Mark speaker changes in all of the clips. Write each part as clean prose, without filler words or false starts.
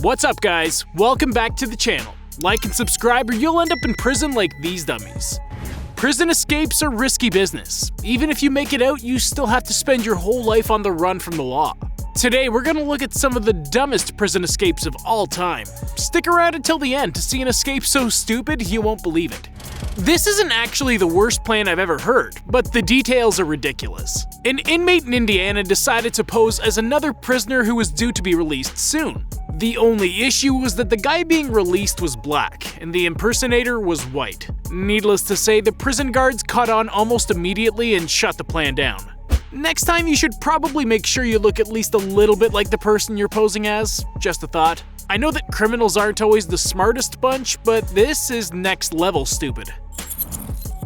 Speaker 1: What's up, guys? Welcome back to the channel. Like and subscribe or you'll end up in prison like these dummies. Prison escapes are risky business. Even if you make it out, you still have to spend your whole life on the run from the law. Today, we're gonna look at some of the dumbest prison escapes of all time. Stick around until the end to see an escape so stupid you won't believe it. This isn't actually the worst plan I've ever heard, but the details are ridiculous. An inmate in Indiana decided to pose as another prisoner who was due to be released soon. The only issue was that the guy being released was black, and the impersonator was white. Needless to say, the prison guards caught on almost immediately and shut the plan down. Next time, you should probably make sure you look at least a little bit like the person you're posing as. Just a thought. I know that criminals aren't always the smartest bunch, but this is next level stupid.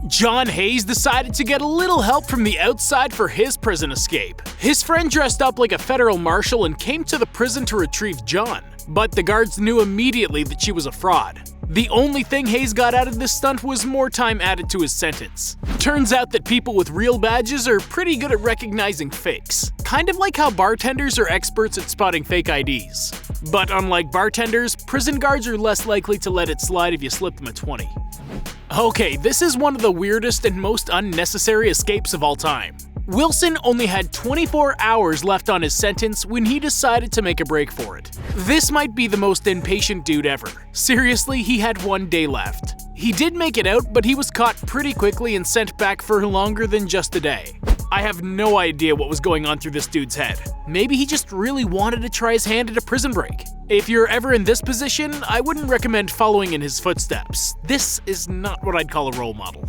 Speaker 1: John Hayes decided to get a little help from the outside for his prison escape. His friend dressed up like a federal marshal and came to the prison to retrieve John, but the guards knew immediately that she was a fraud. The only thing Hayes got out of this stunt was more time added to his sentence. Turns out that people with real badges are pretty good at recognizing fakes. Kind of like how bartenders are experts at spotting fake IDs. But unlike bartenders, prison guards are less likely to let it slide if you slip them a 20. Okay, this is one of the weirdest and most unnecessary escapes of all time. Wilson only had 24 hours left on his sentence when he decided to make a break for it. This might be the most impatient dude ever. Seriously, he had 1 day left. He did make it out, but he was caught pretty quickly and sent back for longer than just a day. I have no idea what was going on through this dude's head. Maybe he just really wanted to try his hand at a prison break. If you're ever in this position, I wouldn't recommend following in his footsteps. This is not what I'd call a role model.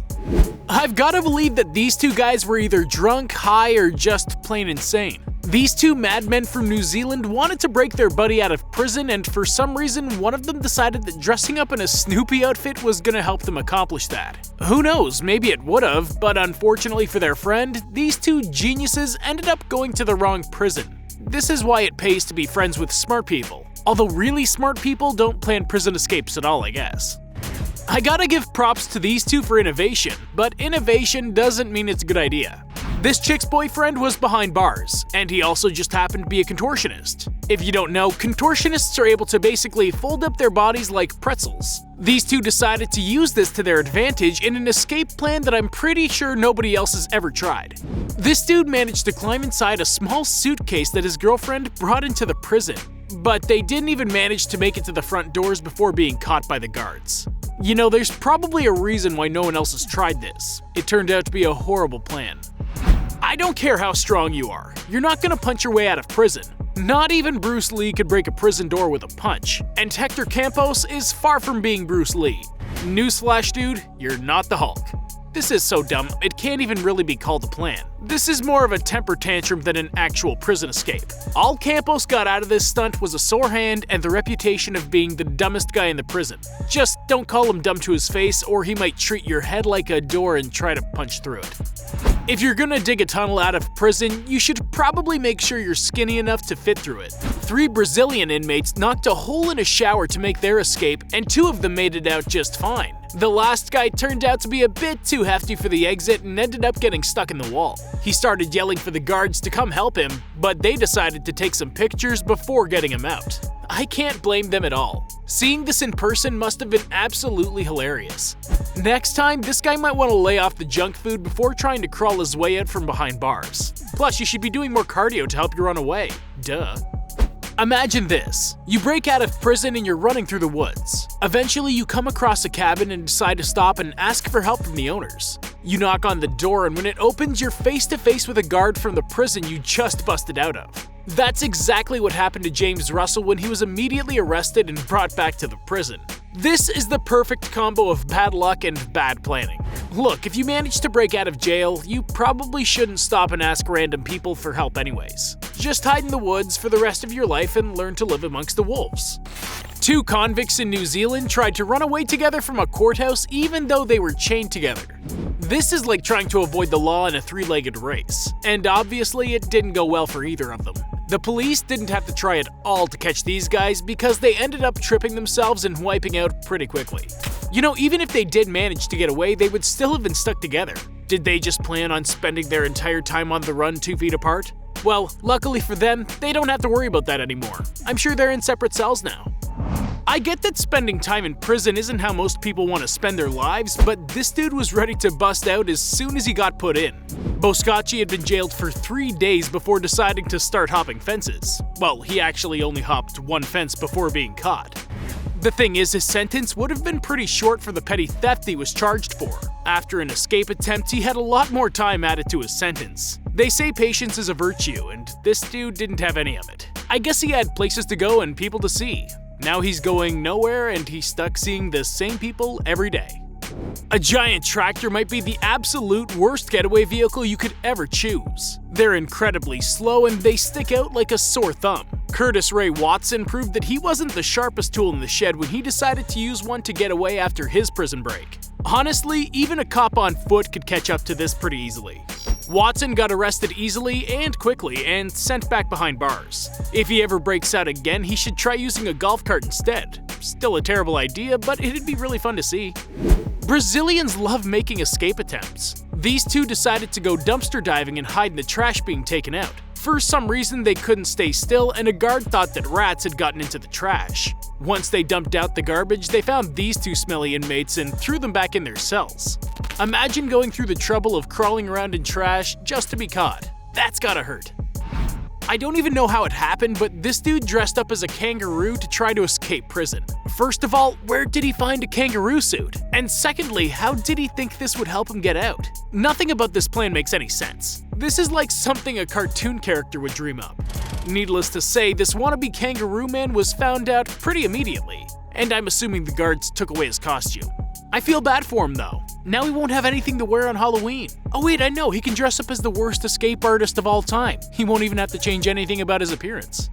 Speaker 1: I've gotta believe that these two guys were either drunk, high, or just plain insane. These two madmen from New Zealand wanted to break their buddy out of prison, and for some reason, one of them decided that dressing up in a Snoopy outfit was gonna help them accomplish that. Who knows, maybe it would've, but unfortunately for their friend, these two geniuses ended up going to the wrong prison. This is why it pays to be friends with smart people. Although really smart people don't plan prison escapes at all, I guess. I gotta give props to these two for innovation, but innovation doesn't mean it's a good idea. This chick's boyfriend was behind bars, and he also just happened to be a contortionist. If you don't know, contortionists are able to basically fold up their bodies like pretzels. These two decided to use this to their advantage in an escape plan that I'm pretty sure nobody else has ever tried. This dude managed to climb inside a small suitcase that his girlfriend brought into the prison, but they didn't even manage to make it to the front doors before being caught by the guards. You know, there's probably a reason why no one else has tried this. It turned out to be a horrible plan. I don't care how strong you are, you're not gonna punch your way out of prison. Not even Bruce Lee could break a prison door with a punch, and Hector Campos is far from being Bruce Lee. Newsflash, dude, you're not the Hulk. This is so dumb, it can't even really be called a plan. This is more of a temper tantrum than an actual prison escape. All Campos got out of this stunt was a sore hand and the reputation of being the dumbest guy in the prison. Just don't call him dumb to his face, or he might treat your head like a door and try to punch through it. If you're gonna dig a tunnel out of prison, you should probably make sure you're skinny enough to fit through it. 3 Brazilian inmates knocked a hole in a shower to make their escape, and 2 of them made it out just fine. The last guy turned out to be a bit too hefty for the exit and ended up getting stuck in the wall. He started yelling for the guards to come help him, but they decided to take some pictures before getting him out. I can't blame them at all. Seeing this in person must have been absolutely hilarious. Next time, this guy might want to lay off the junk food before trying to crawl his way out from behind bars. Plus, you should be doing more cardio to help you run away. Duh. Imagine this. You break out of prison and you're running through the woods. Eventually, you come across a cabin and decide to stop and ask for help from the owners. You knock on the door, and when it opens, you're face to face with a guard from the prison you just busted out of. That's exactly what happened to James Russell when he was immediately arrested and brought back to the prison. This is the perfect combo of bad luck and bad planning. Look, if you manage to break out of jail, you probably shouldn't stop and ask random people for help anyways. Just hide in the woods for the rest of your life and learn to live amongst the wolves. 2 convicts in New Zealand tried to run away together from a courthouse even though they were chained together. This is like trying to avoid the law in a 3-legged race, and obviously it didn't go well for either of them. The police didn't have to try at all to catch these guys because they ended up tripping themselves and wiping out pretty quickly. You know, even if they did manage to get away, they would still have been stuck together. Did they just plan on spending their entire time on the run 2 feet apart? Well, luckily for them, they don't have to worry about that anymore. I'm sure they're in separate cells now. I get that spending time in prison isn't how most people want to spend their lives, but this dude was ready to bust out as soon as he got put in. Boscacci had been jailed for 3 days before deciding to start hopping fences. Well, he actually only hopped one fence before being caught. The thing is, his sentence would have been pretty short for the petty theft he was charged for. After an escape attempt, he had a lot more time added to his sentence. They say patience is a virtue, and this dude didn't have any of it. I guess he had places to go and people to see. Now he's going nowhere and he's stuck seeing the same people every day. A giant tractor might be the absolute worst getaway vehicle you could ever choose. They're incredibly slow and they stick out like a sore thumb. Curtis Ray Watson proved that he wasn't the sharpest tool in the shed when he decided to use one to get away after his prison break. Honestly, even a cop on foot could catch up to this pretty easily. Watson got arrested easily and quickly and sent back behind bars. If he ever breaks out again, he should try using a golf cart instead. Still a terrible idea, but it'd be really fun to see. Brazilians love making escape attempts. These two decided to go dumpster diving and hide in the trash being taken out. For some reason, they couldn't stay still, and a guard thought that rats had gotten into the trash. Once they dumped out the garbage, they found these two smelly inmates and threw them back in their cells. Imagine going through the trouble of crawling around in trash just to be caught. That's gotta hurt. I don't even know how it happened, but this dude dressed up as a kangaroo to try to escape prison. First of all, where did he find a kangaroo suit? And secondly, how did he think this would help him get out? Nothing about this plan makes any sense. This is like something a cartoon character would dream up. Needless to say, this wannabe Kangaroo Man was found out pretty immediately, and I'm assuming the guards took away his costume. I feel bad for him though. Now he won't have anything to wear on Halloween. Oh wait, I know, he can dress up as the worst escape artist of all time. He won't even have to change anything about his appearance.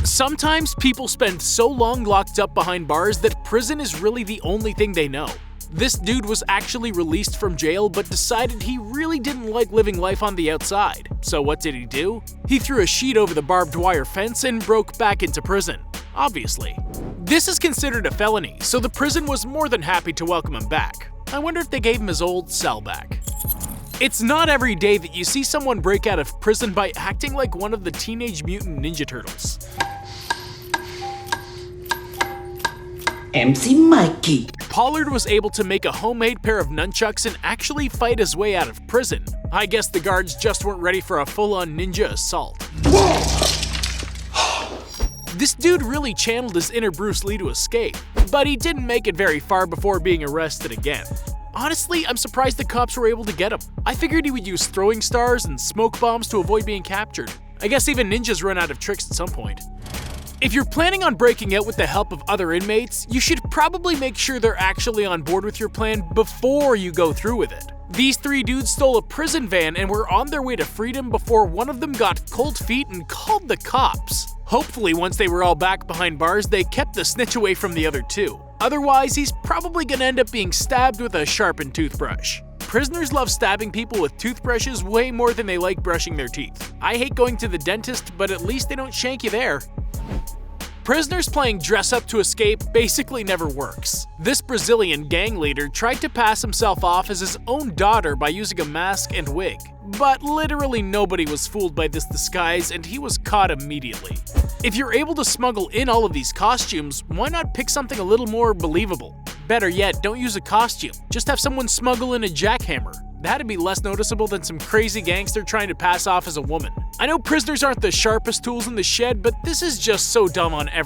Speaker 1: Sometimes people spend so long locked up behind bars that prison is really the only thing they know. This dude was actually released from jail but decided he really didn't like living life on the outside. So what did he do? He threw a sheet over the barbed wire fence and broke back into prison. Obviously. This is considered a felony, so the prison was more than happy to welcome him back. I wonder if they gave him his old cell back. It's not every day that you see someone break out of prison by acting like one of the Teenage Mutant Ninja Turtles.
Speaker 2: MC Mikey.
Speaker 1: Pollard was able to make a homemade pair of nunchucks and actually fight his way out of prison. I guess the guards just weren't ready for a full-on ninja assault. This dude really channeled his inner Bruce Lee to escape, but he didn't make it very far before being arrested again. Honestly, I'm surprised the cops were able to get him. I figured he would use throwing stars and smoke bombs to avoid being captured. I guess even ninjas run out of tricks at some point. If you're planning on breaking out with the help of other inmates, you should probably make sure they're actually on board with your plan before you go through with it. These three dudes stole a prison van and were on their way to freedom before one of them got cold feet and called the cops. Hopefully, once they were all back behind bars, they kept the snitch away from the other two. Otherwise, he's probably gonna end up being stabbed with a sharpened toothbrush. Prisoners love stabbing people with toothbrushes way more than they like brushing their teeth. I hate going to the dentist, but at least they don't shank you there. Prisoners playing dress up to escape basically never works. This Brazilian gang leader tried to pass himself off as his own daughter by using a mask and wig. But literally nobody was fooled by this disguise and he was caught immediately. If you're able to smuggle in all of these costumes, why not pick something a little more believable? Better yet, don't use a costume, just have someone smuggle in a jackhammer. That'd be less noticeable than some crazy gangster trying to pass off as a woman. I know prisoners aren't the sharpest tools in the shed, but this is just so dumb on every